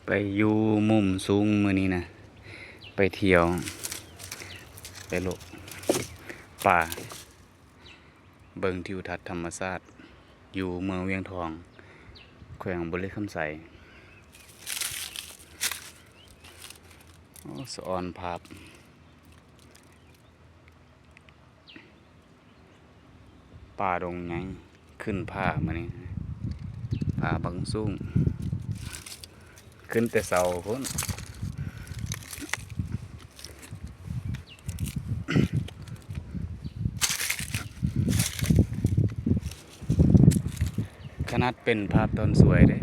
ไปอยู่มุมสูงมื้อนี้นะไปเที่ยวไปโลกป่าเบิ่งทิวทัศน์ธรรมชาติอยู่เมืองเวียงทองแขวงบุรีคำไสโอ้สะออนภาพป่าดงใหญ่ขึ้นผามื้อนี้ผาบังสูงขึ้นแต่เช้าพุ่นขนาดเป็นภาพตอนสวยเด้